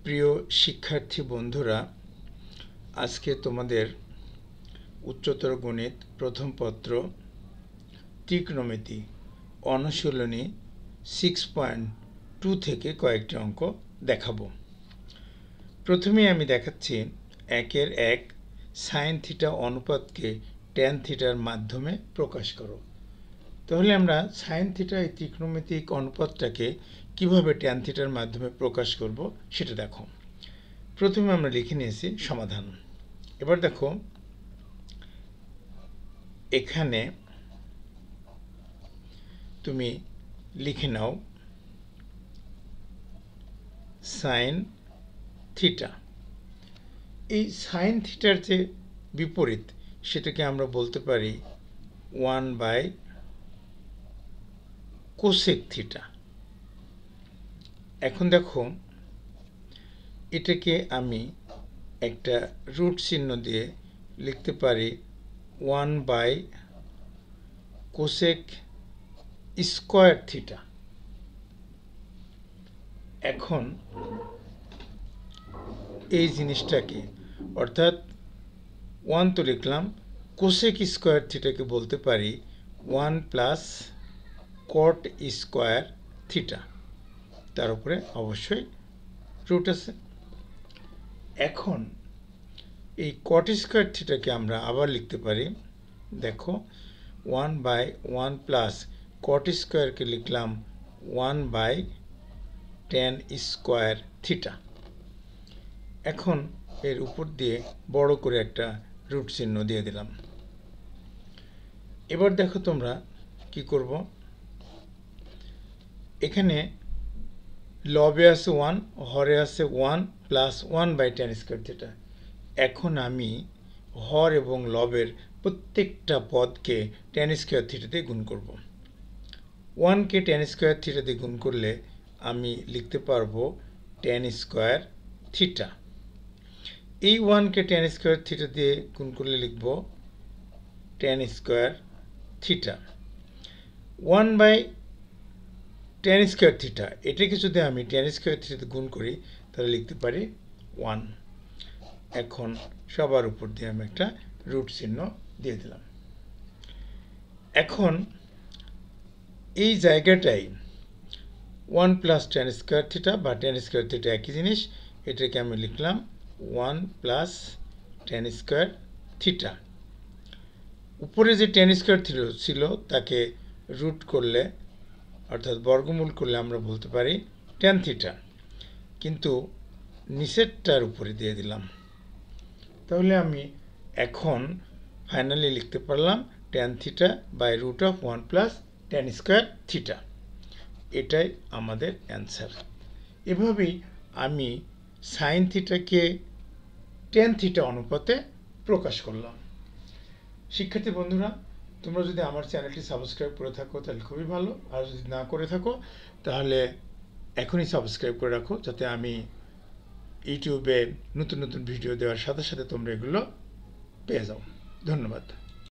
প্রিয় শিক্ষার্থী বন্ধুরা, আজকে তোমাদের উচ্চতর গণিত প্রথম পত্র ত্রিকোণমিতি অনুশীলনী 6.2 থেকে কয়েকটি অঙ্ক দেখাবো। প্রথমে আমি দেখাচ্ছি 1 সাইন থিটা অনুপাতকে ট্যান থিটার মাধ্যমে প্রকাশ করো। তাহলে আমরা সাইন থিটা এই ত্রিকোণমিতিক অনুপাতটাকে কিভাবে ট্যান থিটার মাধ্যমে প্রকাশ করব সেটা দেখো। প্রথমে আমরা লিখে নিয়েছি সমাধান। এবার দেখো এখানে তুমি লিখে নাও সাইন থিটা। এই সাইন থিটার যে বিপরীত সেটাকে আমরা বলতে পারি 1/কোসেক থিটা। এখন দেখো এটাকে আমি একটা রুট চিহ্ন দিয়ে লিখতে পারি 1/কোসেক স্কয়ার থিটা। এখন এই জিনিসটাকে অর্থাৎ 1 তো লিখলাম, কোসেক স্কয়ার থিটাকে বলতে পারি 1 প্লাস কট স্কয়ার থিটা, তার উপরে অবশ্যই রুট আছে। এখন এই কট স্কয়ার থিটাকে আমরা আবার লিখতে পারি, দেখো 1/1 প্লাস কট স্কয়ারকে লিখলাম 1/tan স্কয়ার থিটা। এখন এর উপর দিয়ে বড় করে একটা রুট চিহ্ন দিয়ে দিলাম। এবার দেখো তোমরা কি করব, এখানে লবে আছে 1, হরে আছে 1 প্লাস 1/tan স্কয়ার থিটা। এখন আমি হর এবং লবের প্রত্যেকটা পদকে tan স্কয়ার থিটা দিয়ে গুণ করব। 1কে tan স্কয়ার থিটা দিয়ে গুণ করলে আমি লিখতে পারবো tan স্কয়ার থিটা। এই 1কে tan স্কয়ার থিটা দিয়ে গুণ করলে লিখব tan square theta. 1/tan square theta, এটাকে যদি আমি tan স্কয়ার থিটা দিয়ে গুণ করি তাহলে লিখতে পারি 1। এখন সবার উপর দিয়ে আমি একটা রুট চিহ্ন দিয়ে দিলাম। এখন এই জায়গাটাই 1 প্লাস tan স্কয়ার থিটা বা tan স্কয়ার থিটা একই জিনিস, এটাকে আমি লিখলাম 1 প্লাস tan স্কয়ার থিটা। উপরে যে tan স্কয়ার থিটা ছিল তাকে রুট করলে অর্থাৎ বর্গমূল করলে আমরা বলতে পারি tan থিটা, কিন্তু নিচেরটার উপরে দিয়ে দিলাম। তাহলে আমি এখন ফাইনালি লিখতে পারলাম tan theta by root of 1 plus tan square theta. এটাই আমাদের অ্যান্সার। এভাবেই আমি সাইন থিটাকে tan থিটা অনুপাতে প্রকাশ করলাম। শিক্ষার্থী বন্ধুরা, তোমরা যদি আমার চ্যানেলটি সাবস্ক্রাইব করে থাকো তাহলে খুবই ভালো, আর যদি না করে থাকো তাহলে এখনই সাবস্ক্রাইব করে রাখো, যাতে আমি ইউটিউবে নতুন নতুন ভিডিও দেওয়ার সাথে সাথে তোমরা এগুলো পেয়ে যাও। ধন্যবাদ।